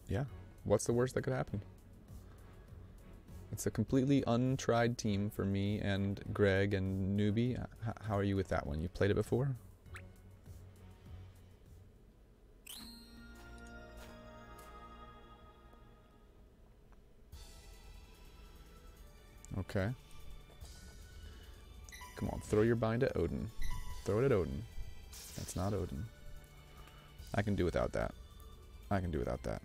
Yeah. What's the worst that could happen? It's a completely untried team for me and Greg and Newbie. How are you with that one? You played it before? Okay. Come on, throw your bind at Odin. Throw it at Odin. That's not Odin. I can do without that. I can do without that.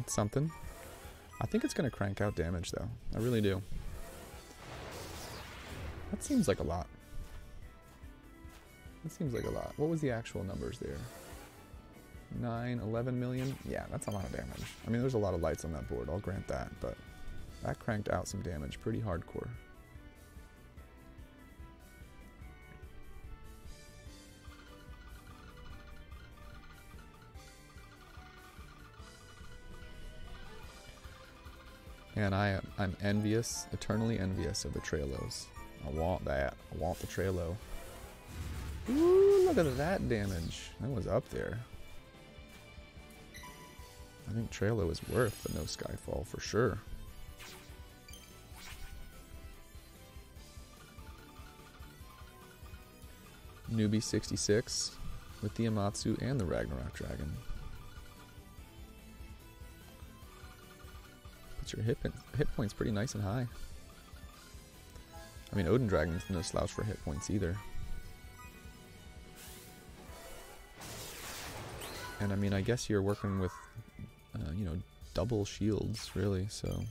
It's something. I think it's going to crank out damage, though. I really do. That seems like a lot. That seems like a lot. What was the actual numbers there? 9, 11 million? Yeah, that's a lot of damage. I mean, there's a lot of lights on that board, I'll grant that, but that cranked out some damage pretty hardcore. And I'm envious, eternally envious of the Trelos. I want that. I want the Trelo. Ooh, look at that damage. That was up there. I think Trelo is worth the no Skyfall for sure. Newbie 66 with the Amatsu and the Ragnarok Dragon. But your hit points pretty nice and high. I mean, Odin Dragon's no slouch for hit points either. And I mean, I guess you're working with, you know, double shields, really, so.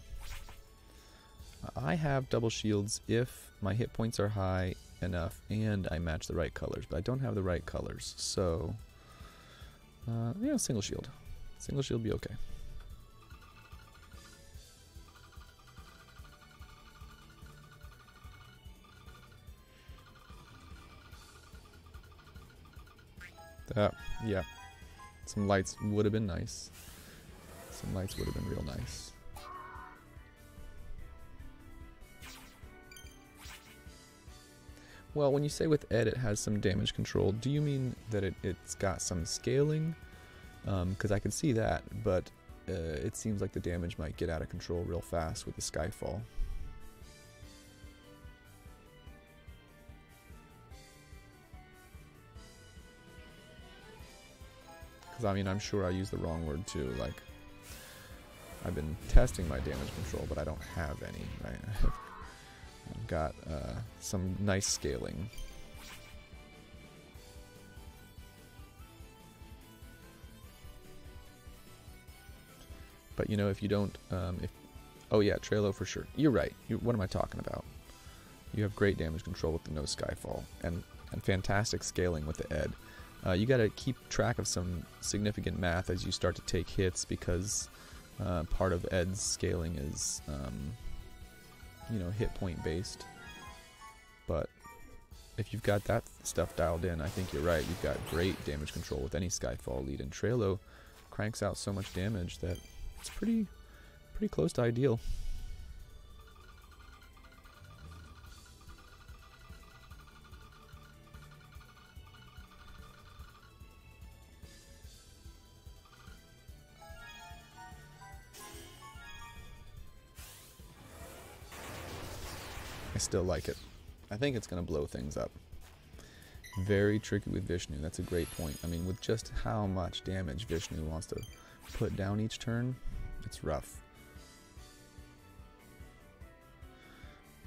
I have double shields if my hit points are high enough and I match the right colors, but I don't have the right colors, so. Yeah, single shield. Single shield be okay. Yeah. Some lights would have been nice. Some lights would have been real nice. Well, when you say with Ed it has some damage control, do you mean that it's got some scaling? Because I could see that, but it seems like the damage might get out of control real fast with the Skyfall. I mean, I'm sure I used the wrong word too. Like, I've been testing my damage control, but I don't have any, right? I've got some nice scaling. But you know, if you don't, oh yeah, Trelo for sure. You're right. What am I talking about? You have great damage control with the no Skyfall, and fantastic scaling with the Ed. You got to keep track of some significant math as you start to take hits, because part of Ed's scaling is, you know, hit point based. But if you've got that stuff dialed in, I think you're right. You've got great damage control with any Skyfall lead, and Trelo cranks out so much damage that it's pretty close to ideal. I still like it. I think it's going to blow things up. Very tricky with Vishnu. That's a great point. I mean, with just how much damage Vishnu wants to put down each turn, it's rough.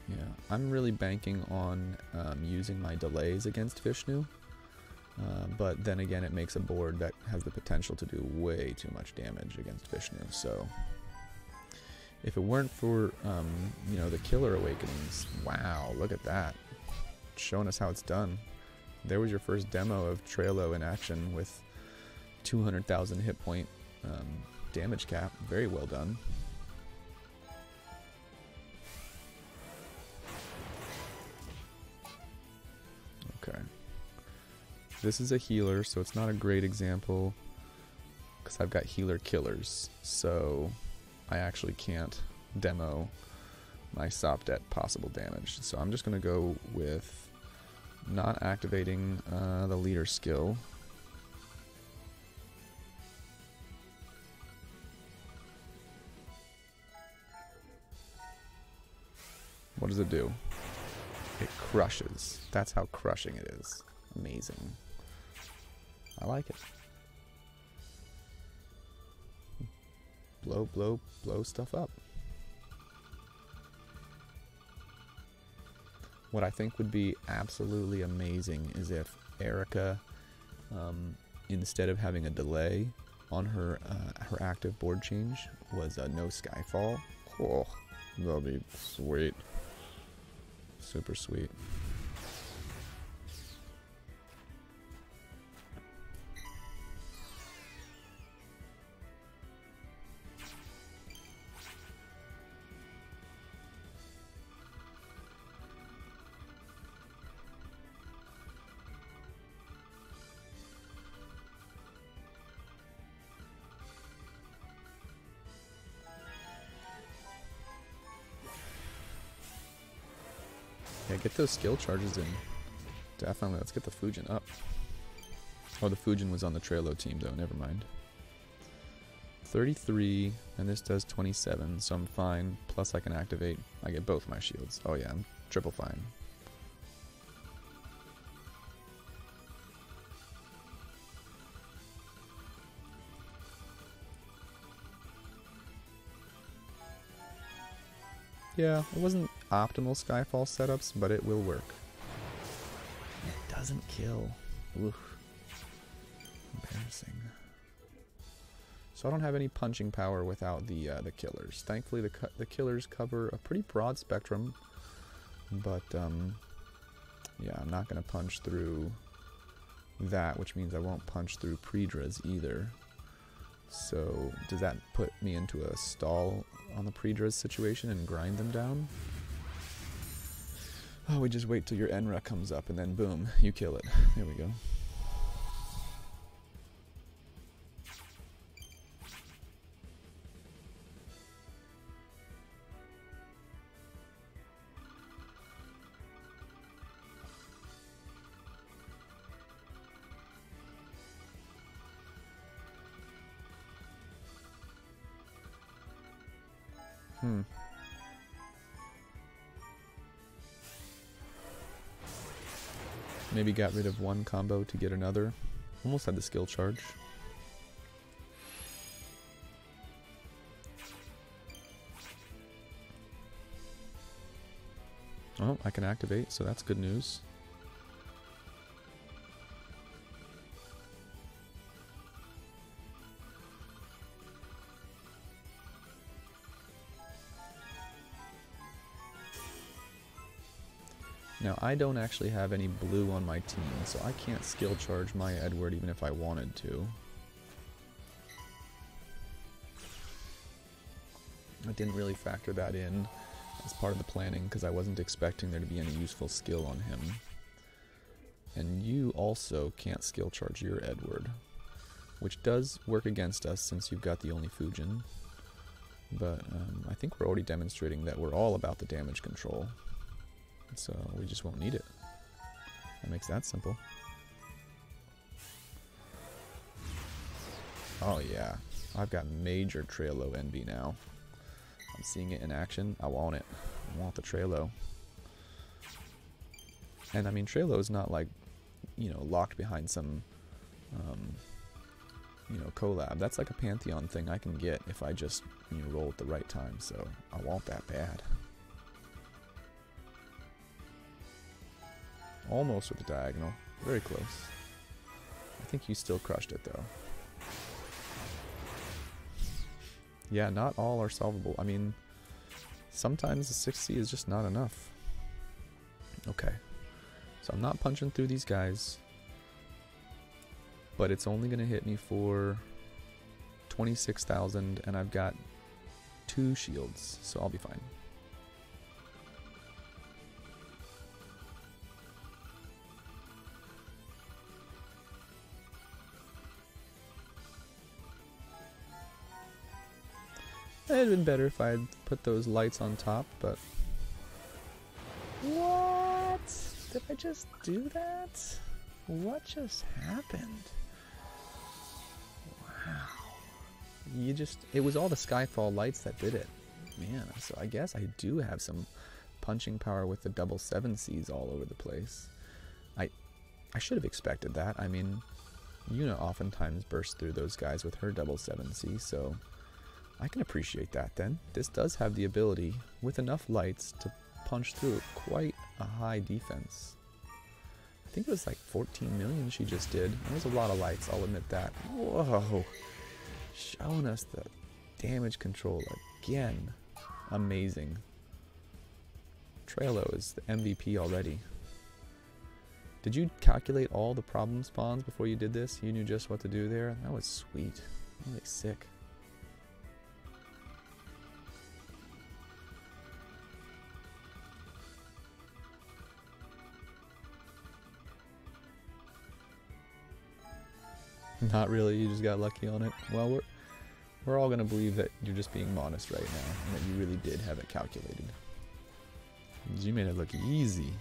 Yeah, I'm really banking on using my delays against Vishnu. But then again, it makes a board that has the potential to do way too much damage against Vishnu. So if it weren't for, you know, the Killer Awakenings, wow, look at that. Showing us how it's done. There was your first demo of Trelo in action with 200,000 hit point damage cap. Very well done. Okay. This is a healer, so it's not a great example. because I've got healer killers, so I actually can't demo my sopped at possible damage. So I'm just going to go with not activating the leader skill. What does it do? It crushes. That's how crushing it is. Amazing. I like it. Blow, blow, blow stuff up. What I think would be absolutely amazing is if Erika, instead of having a delay on her her active board change, was a no Skyfall. Oh, that'd be sweet. Super sweet. Yeah, get those skill charges in. Definitely, let's get the Fujin up. Oh, the Fujin was on the Trello team though, never mind. 33, and this does 27, so I'm fine. Plus I can activate, I get both my shields. Oh yeah, I'm triple fine. Yeah, it wasn't optimal Skyfall setups, but it will work. It doesn't kill. Oof. Embarrassing. So I don't have any punching power without the killers. Thankfully, the killers cover a pretty broad spectrum, but yeah, I'm not going to punch through that, which means I won't punch through Predra's either. So does that put me into a stall on the Predra's situation and grind them down? Oh, we just wait till your Enra comes up and then boom, you kill it. There we go. Maybe got rid of one combo to get another. Almost had the skill charge. Oh, I can activate, so that's good news. Now, I don't actually have any blue on my team, so I can't skill charge my Edward even if I wanted to. I didn't really factor that in as part of the planning because I wasn't expecting there to be any useful skill on him. And you also can't skill charge your Edward, which does work against us since you've got the only Fujin. But I think we're already demonstrating that we're all about the damage control. So we just won't need it. That makes that simple. Oh yeah, I've got major Trello envy now. I'm seeing it in action. I want it. I want the Trello. And I mean, Trello is not like, you know, locked behind some, you know, collab. That's like a Pantheon thing I can get if I just, you know, roll at the right time. So I want that bad. Almost with the diagonal. Very close. I think you still crushed it though. Yeah, not all are solvable. I mean, sometimes the 6C is just not enough. Okay. So I'm not punching through these guys. But it's only going to hit me for 26,000 and I've got 2 shields, so I'll be fine. It'd have been better if I had put those lights on top, but... What? Did I just do that? What just happened? Wow. It was all the Skyfall lights that did it. Man, so I guess I do have some punching power with the double 7Cs all over the place. I should have expected that. I mean, Yuna oftentimes bursts through those guys with her double 7C, so I can appreciate that then. This does have the ability, with enough lights, to punch through quite a high defense. I think it was like 14 million she just did. It was a lot of lights, I'll admit that. Whoa! Showing us the damage control again. Amazing. Trelo is the MVP already. Did you calculate all the problem spawns before you did this? You knew just what to do there? That was sweet. Really sick. Not really, you just got lucky on it. Well, we're all gonna believe that you're just being modest right now, and that you really did have it calculated. You made it look easy.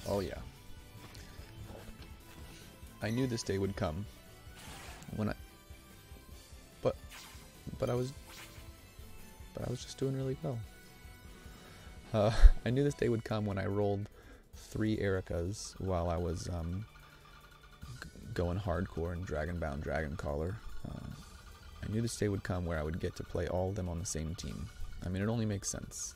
Oh yeah. I knew this day would come when but I was just doing really well. I knew this day would come when I rolled 3 Erikas while I was going hardcore in Dragonbound Dragoncaller. I knew this day would come where I would get to play all of them on the same team. I mean, it only makes sense.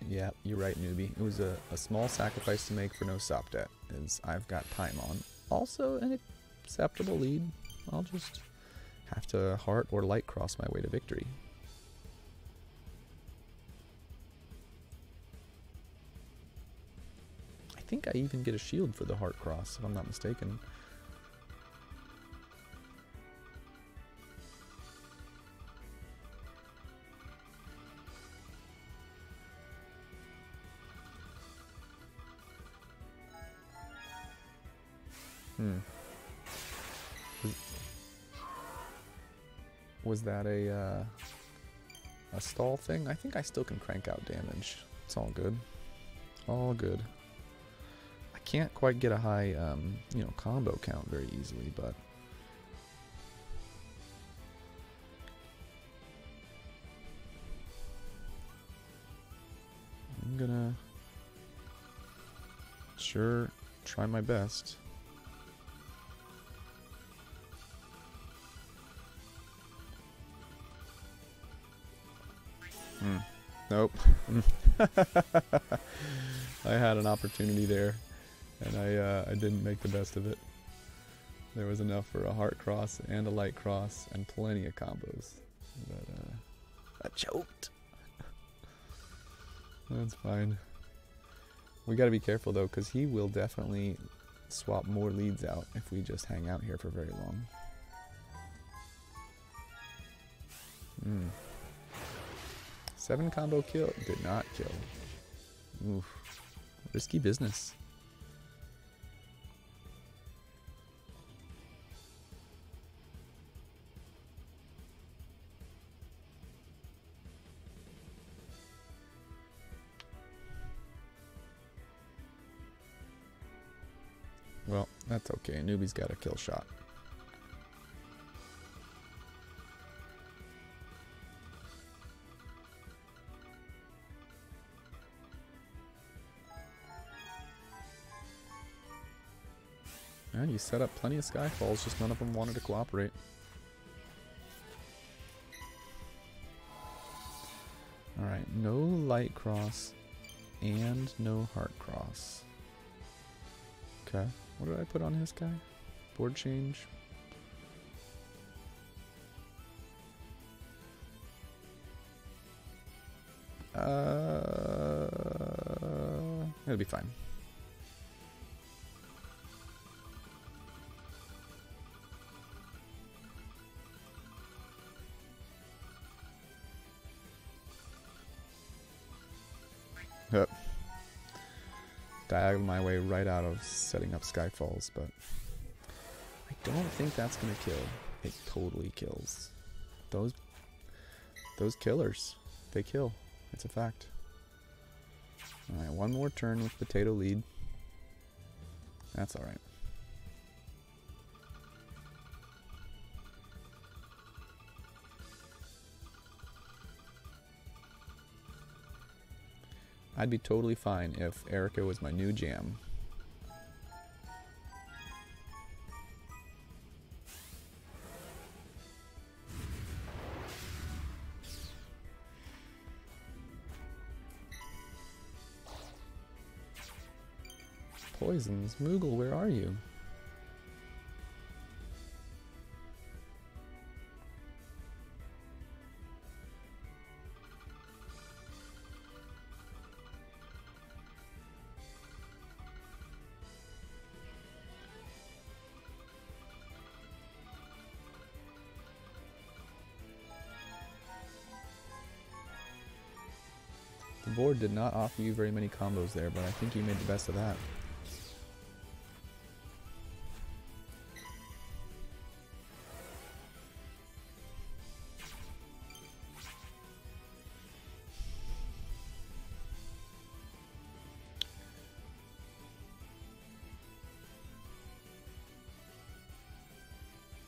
Yeah, you're right, newbie. It was a small sacrifice to make for no sop debt, as I've got Paimon. Also an acceptable lead. I'll just have to heart or light cross my way to victory. I think I even get a shield for the heart cross, if I'm not mistaken. Was that a stall thing? I think I still can crank out damage. It's all good. All good. I can't quite get a high, combo count very easily, but... I'm gonna... sure try my best. Nope. I had an opportunity there, and I didn't make the best of it. There was enough for a heart cross and a light cross and plenty of combos. But I choked. That's fine. We gotta be careful though, because he will definitely swap more leads out if we just hang out here for very long. 7 combo kill. Did not kill. Oof. Risky business. Well, that's okay. Newbie's got a kill shot. Yeah, you set up plenty of Skyfalls, just none of them wanted to cooperate. Alright, no light cross and no heart cross. Okay, what did I put on his guy? Board change. It'll be fine. Yep. Diagonal my way right out of setting up Skyfalls, but I don't think that's gonna kill. It totally kills. Those killers, they kill. It's a fact. Alright, one more turn with potato lead. That's alright. I'd be totally fine if Erika was my new jam. Poisons. Moogle, where are you? The board did not offer you very many combos there, but I think you made the best of that.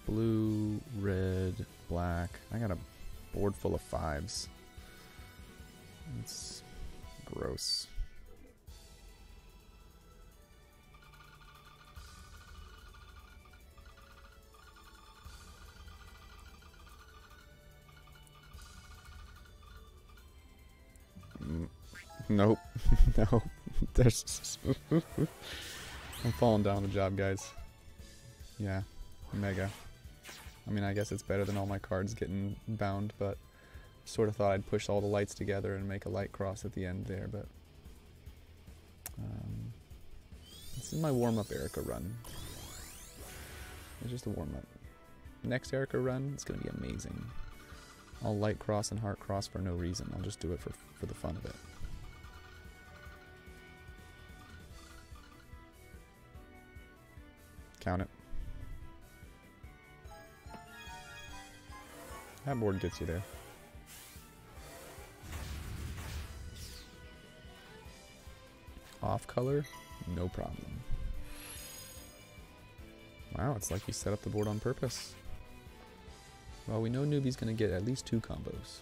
Blue, red, black. I got a board full of 5s. It's gross. Nope. No. There's I'm falling down the job, guys. Yeah. Mega. I mean, I guess it's better than all my cards getting bound, but sort of thought I'd push all the lights together and make a light cross at the end there, but this is my warm-up Erika run. It's just a warm-up. Next Erika run, it's going to be amazing. I'll light cross and heart cross for no reason. I'll just do it for the fun of it. Count it. That board gets you there. Off color, no problem. Wow, it's like you set up the board on purpose. Well, we know Newbie's gonna get at least 2 combos.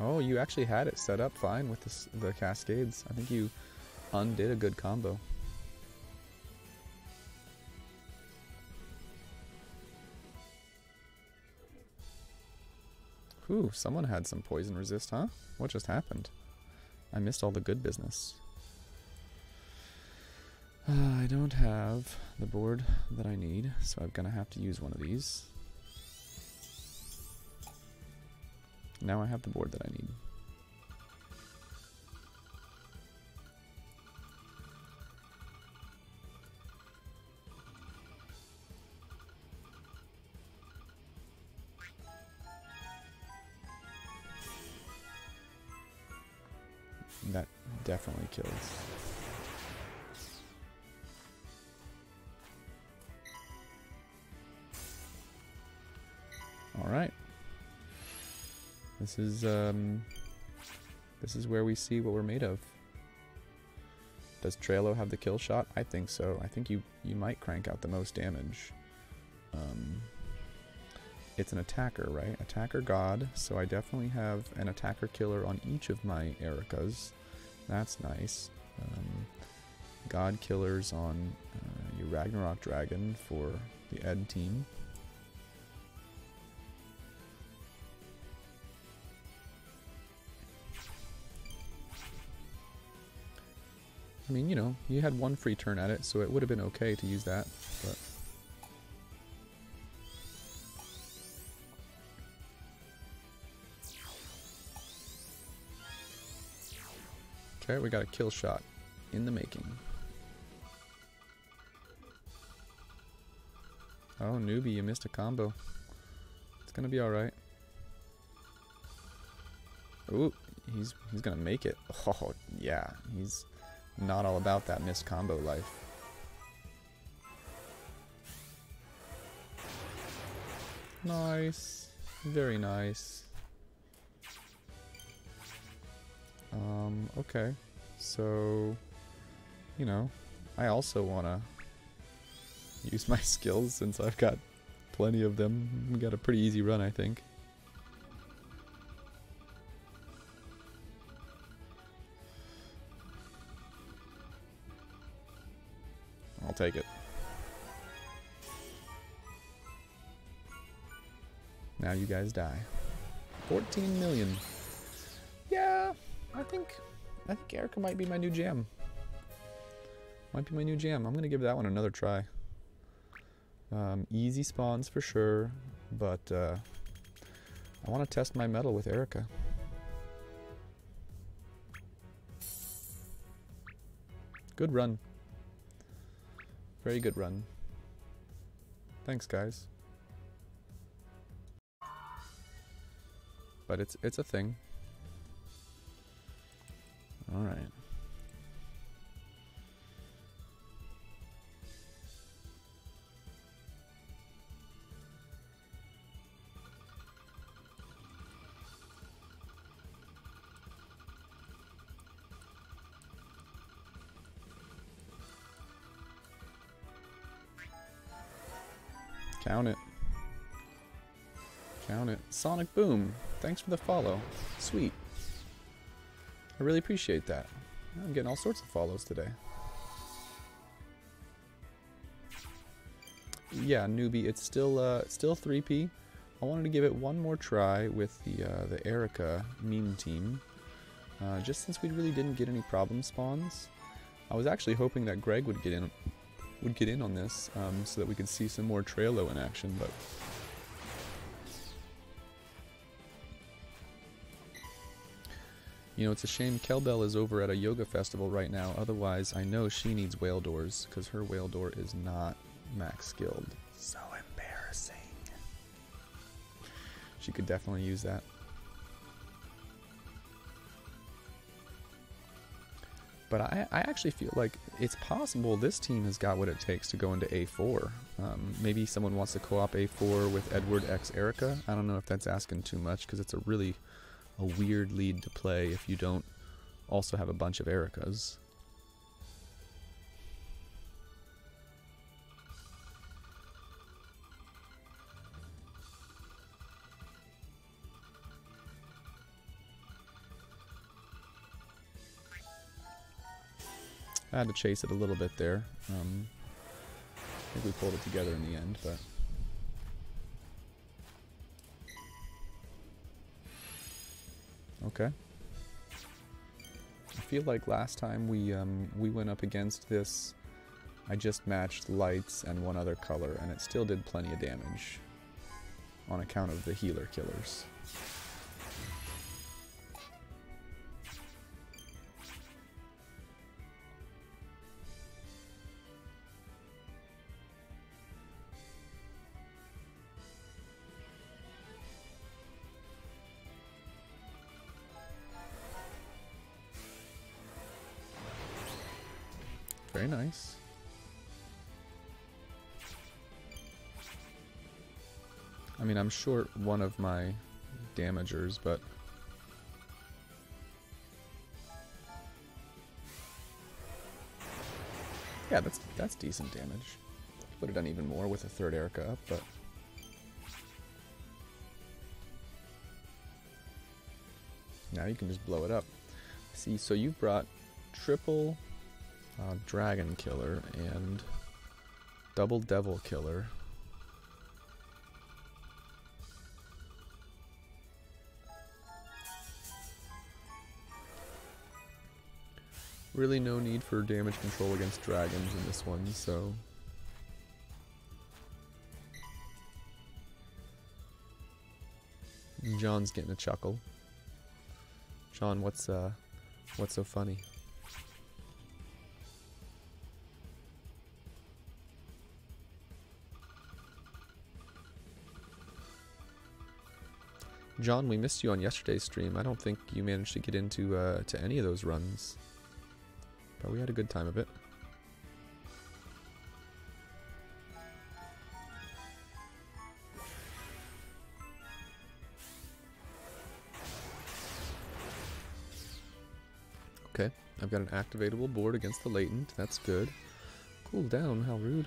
Oh, you actually had it set up fine with the cascades. I think you undid a good combo. Ooh, someone had some poison resist, huh? What just happened? I missed all the good business. I don't have the board that I need, so I'm gonna have to use one of these. Now I have the board that I need. That definitely kills. All right. This is where we see what we're made of. Does Trello have the kill shot? I think so. I think you might crank out the most damage. It's an attacker, right? Attacker god, so I definitely have an attacker killer on each of my Erikas. That's nice. God killers on your Ragnarok Dragon for the Ed team. I mean, you know, you had one free turn at it, so it would have been okay to use that, but... Okay, we got a kill shot in the making. Oh, newbie, you missed a combo. It's gonna be alright. Ooh, he's gonna make it. Oh, yeah, he's not all about that missed combo life. Nice. Very nice. Okay. So, you know, I also wanna use my skills since I've got plenty of them. We got a pretty easy run, I think. I'll take it. Now you guys die. 14 million. Yeah, I think Erika might be my new jam. Might be my new jam. I'm gonna give that one another try. Easy spawns for sure, but I want to test my mettle with Erika. Good run. Very good run. Thanks, guys. But it's a thing. All right. Count it. Count it. Sonic Boom, thanks for the follow. Sweet. I really appreciate that. I'm getting all sorts of follows today. Yeah, newbie, it's still 3P. I wanted to give it one more try with the Erika meme team. Just since we really didn't get any problem spawns. I was actually hoping that Greg would get in on this so that we could see some more Trailer in action, but you know, it's a shame Kelbell is over at a yoga festival right now. Otherwise, I know she needs whale doors because her whale door is not max skilled. So embarrassing. She could definitely use that. But I actually feel like it's possible this team has got what it takes to go into A4. Maybe someone wants to co-op A4 with Edward x Erika. I don't know if that's asking too much because it's a weird lead to play if you don't also have a bunch of Erikas. I had to chase it a little bit there. I think we pulled it together in the end, but... Okay. I feel like last time we went up against this, I just matched lights and one other color, and it still did plenty of damage on account of the healer killers. Very nice. I mean, I'm short one of my damagers, but yeah, that's decent damage. Would have done even more with a third Erika up, but now you can just blow it up. See, so you brought triple Dragon Killer and double Devil Killer. Really no need for damage control against dragons in this one, so... John's getting a chuckle. John, what's so funny? John, we missed you on yesterday's stream. I don't think you managed to get into to any of those runs. But we had a good time of it. Okay, I've got an activatable board against the latent. That's good. Cool down, how rude.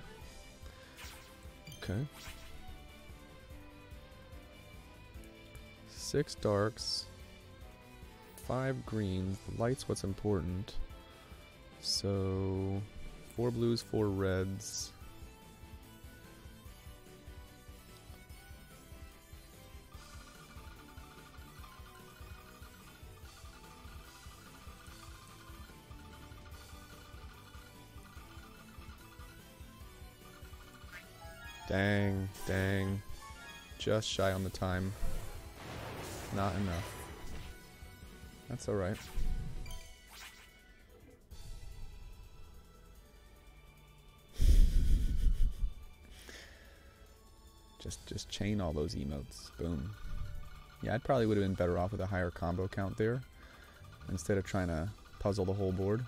Okay. 6 darks, 5 greens. The light's what's important. So 4 blues, 4 reds. Dang, dang. Just shy on the time. Not enough. That's alright. Just chain all those emotes. Boom. Yeah, I probably would have been better off with a higher combo count there. Instead of trying to puzzle the whole board.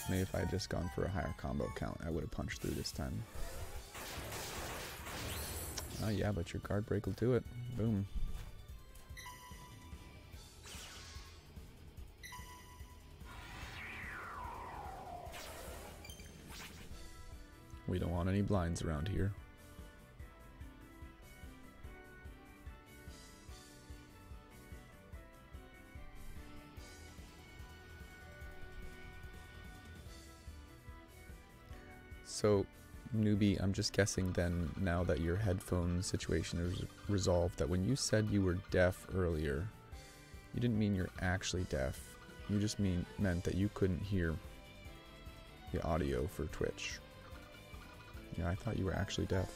Maybe if I had just gone for a higher combo count, I would have punched through this time. Oh yeah, but your guard break will do it. Boom. We don't want any blinds around here. So, newbie, I'm just guessing then, now that your headphone situation is resolved, that when you said you were deaf earlier, you didn't mean you're actually deaf. You just meant that you couldn't hear the audio for Twitch. Yeah, I thought you were actually deaf.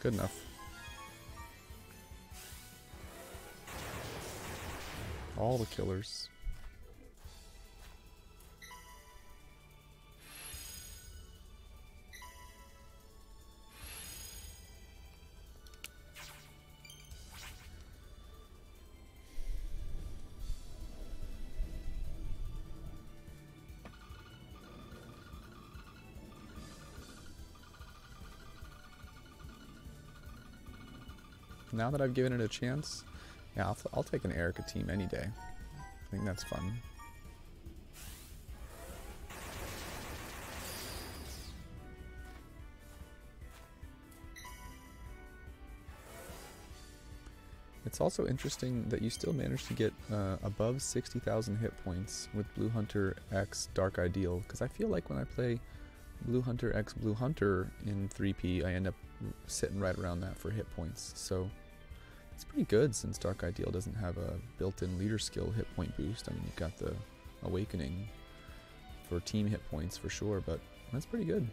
Good enough. All the killers. Now that I've given it a chance, yeah, I'll take an Erika team any day. I think that's fun. It's also interesting that you still managed to get above 60,000 hit points with Blue Hunter X Dark Ideal, because I feel like when I play Blue Hunter X Blue Hunter in 3P, I end up sitting right around that for hit points. So it's pretty good since Dark Ideal doesn't have a built-in leader skill hit point boost. I mean, you've got the Awakening for team hit points for sure, but that's pretty good.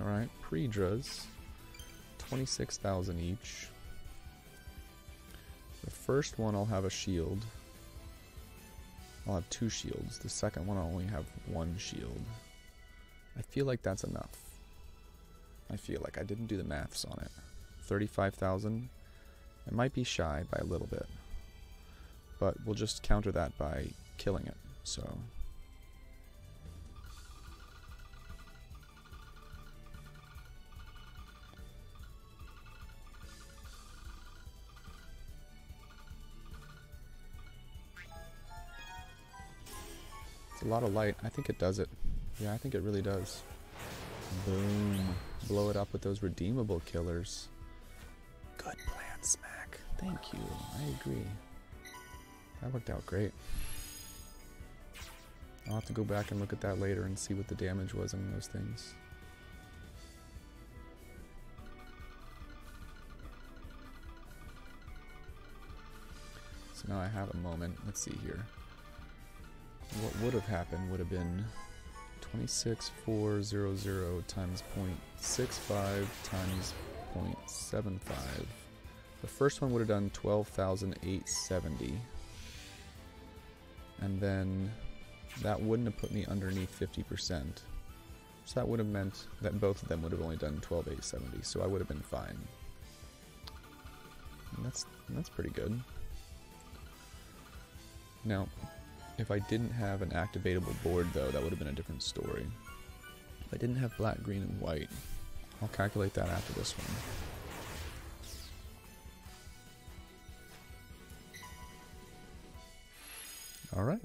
Alright, Predras, 26,000 each. The first one I'll have a shield. I'll have 2 shields. The second one I'll only have 1 shield. I feel like that's enough. I feel like I didn't do the maths on it. 35,000. It might be shy by a little bit. but we'll just counter that by killing it. So it's a lot of light. I think it does it. Yeah, I think it really does. Boom. Blow it up with those redeemable killers. Good plan, Smack. Thank you. I agree. That worked out great. I'll have to go back and look at that later and see what the damage was on those things. So now I have a moment. Let's see here. What would have happened would have been 26400 times 0.65 times 0.75. The first one would have done 12,870. And then that wouldn't have put me underneath 50%. So that would have meant that both of them would have only done 12,870. So I would have been fine. And that's pretty good. Now, if I didn't have an activatable board though, that would have been a different story. If I didn't have black, green, and white, I'll calculate that after this one. Alright.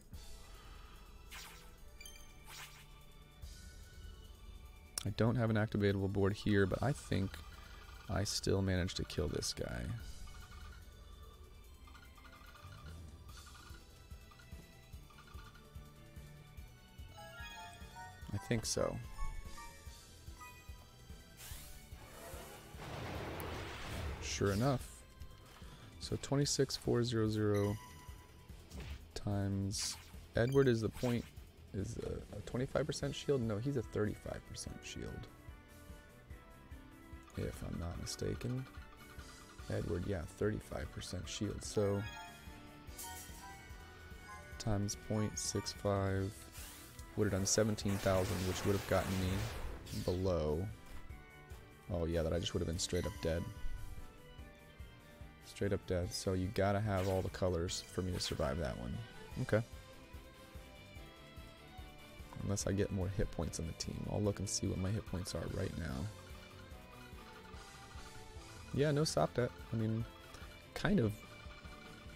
I don't have an activatable board here, but I think I still managed to kill this guy. I think so. Sure enough. So 26400 times Edward is the point, is a 25% shield? No, he's a 35% shield. If I'm not mistaken. Edward, yeah, 35% shield. So times 0.65 would have done 17,000, which would have gotten me below. Oh yeah, that I just would have been straight up dead. Straight up dead. So you gotta have all the colors for me to survive that one. Okay. Unless I get more hit points on the team. I'll look and see what my hit points are right now. Yeah, no stop that. I mean, kind of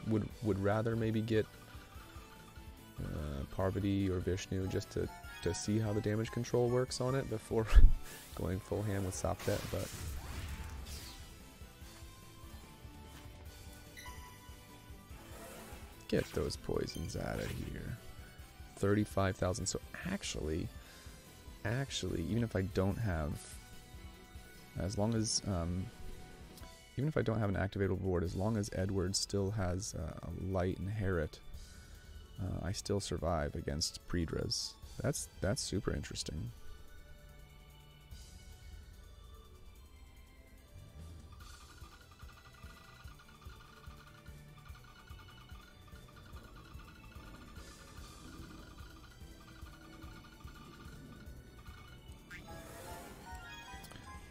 would rather maybe get Parvati or Vishnu just to see how the damage control works on it before going full hand with Sopdet, but get those poisons out of here. 35,000. So actually, even if I don't have, as long as even if I don't have an activatable board, as long as Edward still has Light and Harriet, I still survive against Predras. That's super interesting.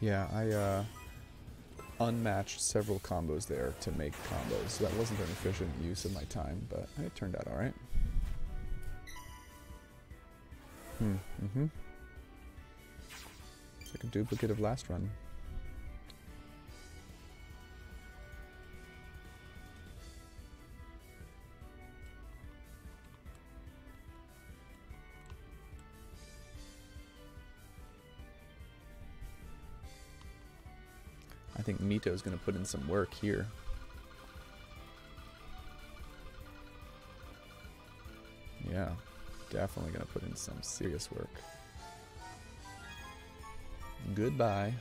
Yeah, I unmatched several combos there to make combos. So that wasn't an efficient use of my time, but it turned out alright. It's like a duplicate of last run. I think Mito's going to put in some work here. Yeah, definitely going to put in some serious work. Goodbye.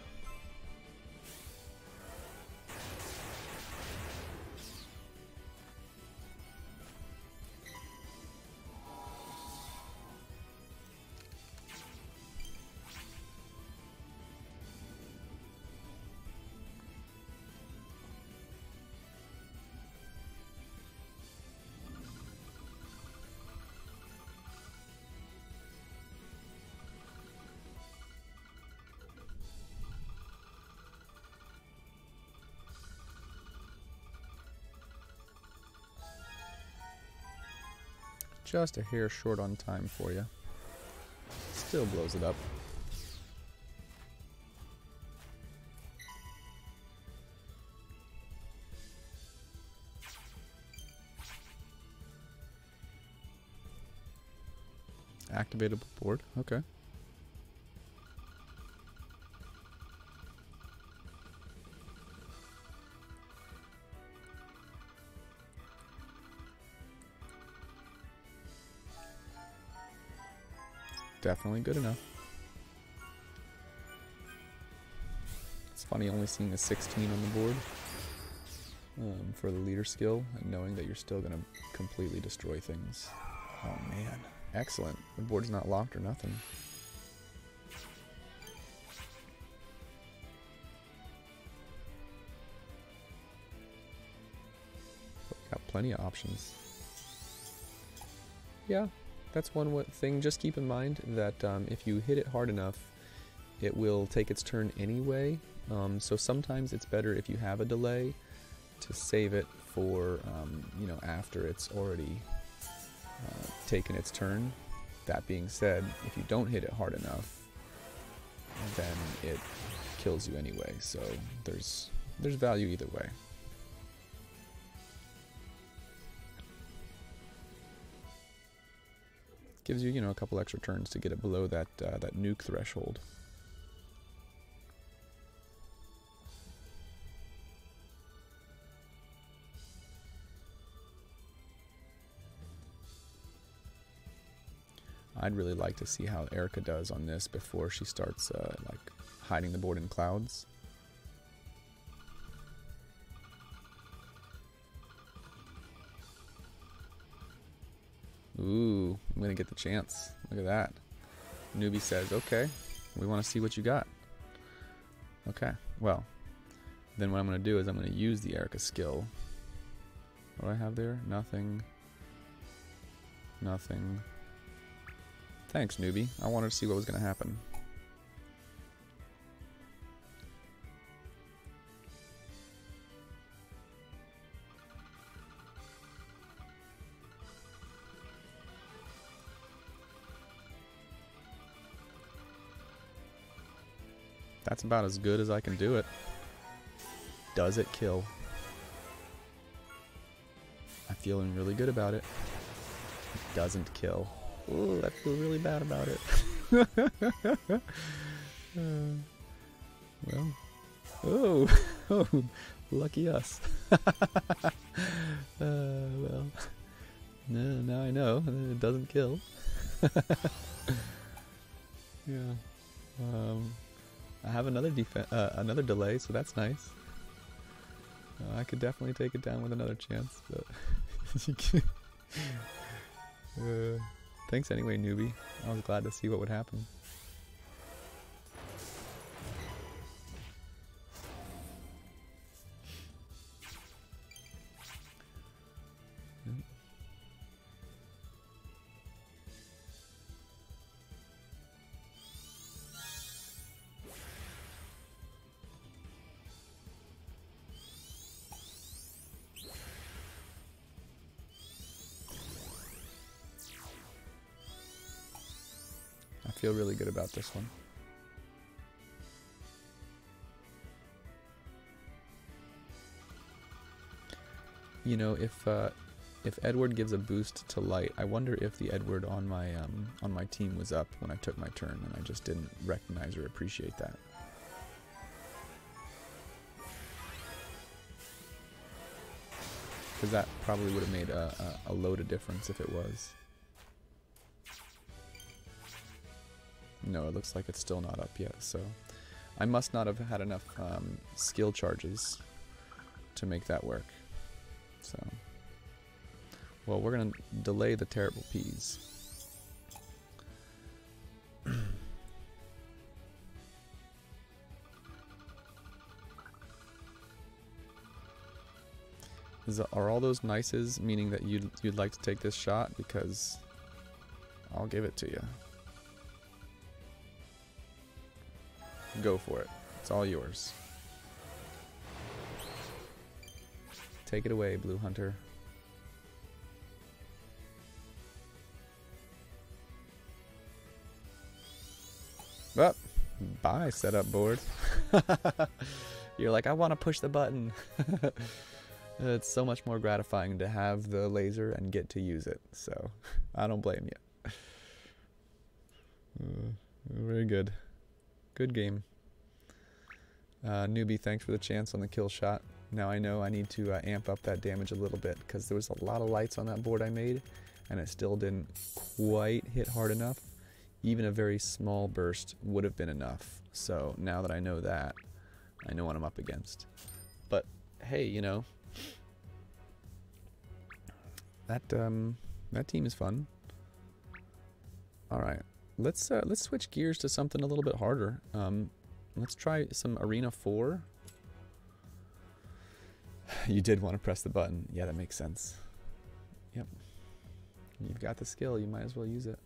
just a hair short on time for you. Still blows it up. Activatable board, okay. Definitely good enough. It's funny only seeing a 16 on the board for the leader skill and knowing that you're still going to completely destroy things. Oh man, excellent. The board's not locked or nothing. Got plenty of options. Yeah. That's one thing. Just keep in mind that if you hit it hard enough, it will take its turn anyway. So sometimes it's better if you have a delay to save it for, you know, after it's already taken its turn. That being said, if you don't hit it hard enough, then it kills you anyway. So there's value either way. Gives you, you know, a couple extra turns to get it below that that nuke threshold. I'd really like to see how Erika does on this before she starts like hiding the board in clouds. Ooh, I'm gonna get the chance. Look at that. Newbie says, okay, we want to see what you got. Okay, well, then what I'm gonna do is I'm gonna use the Erika skill. What do I have there? Nothing. Nothing. Thanks, newbie. I wanted to see what was gonna happen. That's about as good as I can do it. Does it kill? I'm feeling really good about it. It doesn't kill. Ooh, I feel really bad about it. Well, oh, lucky us. Well, no, now I know it doesn't kill. Yeah. I have another another delay, so that's nice. I could definitely take it down with another chance, but thanks anyway, newbie. I was glad to see what would happen. I feel really good about this one. You know, if Edward gives a boost to light, I wonder if the Edward on my team was up when I took my turn, and I just didn't recognize or appreciate that. Because that probably would have made a load of difference if it was. No, it looks like it's still not up yet, so I must not have had enough skill charges to make that work. So, well, we're gonna delay the terrible peas. Are all those nices meaning that you'd like to take this shot? Because I'll give it to you. Go for it. It's all yours. Take it away, Blue Hunter. Well, bye, setup board. You're like, I want to push the button. It's so much more gratifying to have the laser and get to use it. So I don't blame you. Very good. Good game. Newbie, thanks for the chance on the kill shot. Now I know I need to amp up that damage a little bit because there was a lot of lights on that board I made and it still didn't quite hit hard enough. Even a very small burst would have been enough. So now that I know that, I know what I'm up against. But hey, you know, that team is fun. All right, let's switch gears to something a little bit harder. Let's try some Arena 4. You did want to press the button. Yeah, that makes sense. Yep. You've got the skill. You might as well use it.